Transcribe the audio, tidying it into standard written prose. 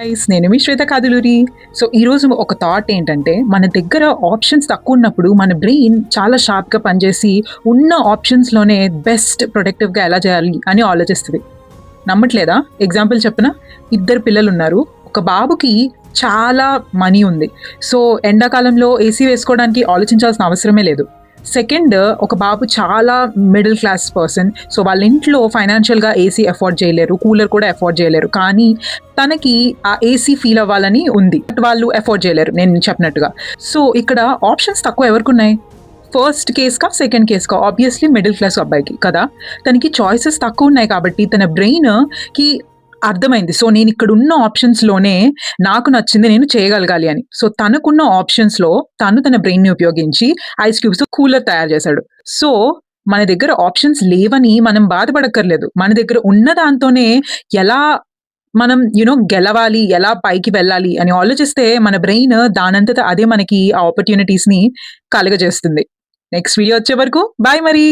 Guys, నేను మీ శ్వేత కాదులూరి. So ఈరోజు ఒక థాట్ ఏంటంటే, మన దగ్గర ఆప్షన్స్ తక్కువ ఉన్నప్పుడు మన బ్రెయిన్ చాలా షార్ప్గా పనిచేసి ఉన్న ఆప్షన్స్లోనే బెస్ట్ ప్రొడక్టివ్గా ఎలా చేయాలి అని ఆలోచిస్తుంది. నమ్మట్లేదా? ఎగ్జాంపుల్ చెప్పిన, ఇద్దరు పిల్లలు ఉన్నారు. ఒక బాబుకి చాలా మనీ ఉంది. సో ఎండాకాలంలో ఏసీ వేసుకోవడానికి ఆలోచించాల్సిన అవసరమే లేదు. సెకండ్, ఒక బాబు చాలా మిడిల్ క్లాస్ పర్సన్. సో వాళ్ళ ఇంట్లో ఫైనాన్షియల్గా ఏసీ అఫోర్డ్ చేయలేరు, కూలర్ కూడా అఫోర్డ్ చేయలేరు. కానీ తనకి ఆ ఏసీ ఫీల్ అవ్వాలని ఉంది, బట్ వాళ్ళు అఫోర్డ్ చేయలేరు నేను చెప్పినట్టుగా. సో ఇక్కడ ఆప్షన్స్ తక్కువ ఎవరికి ఉన్నాయి? ఫస్ట్ కేస్కా సెకండ్ కేస్కా? ఆబ్వియస్లీ మిడిల్ క్లాస్ అబ్బాయికి కదా. తనకి చాయిసెస్ తక్కువ ఉన్నాయి కాబట్టి తన బ్రెయిన్కి అర్థమైంది, సో నేను ఇక్కడ ఉన్న ఆప్షన్స్లోనే నాకు నచ్చింది నేను చేయగలగాలి అని. సో తనకున్న ఆప్షన్స్లో తన బ్రెయిన్ని ఉపయోగించి ఐస్ క్యూబ్స్ కూలర్ తయారు చేశాడు. సో మన దగ్గర ఆప్షన్స్ లేవని మనం బాధపడక్కర్లేదు. మన దగ్గర ఉన్న దాంతోనే ఎలా మనం గెలవాలి, ఎలా పైకి వెళ్ళాలి అని ఆలోచిస్తే మన బ్రెయిన్ దానంతట అదే మనకి ఆ ఆపర్చునిటీస్ని కలుగజేస్తుంది. నెక్స్ట్ వీడియో వచ్చే వరకు బాయ్ మరి.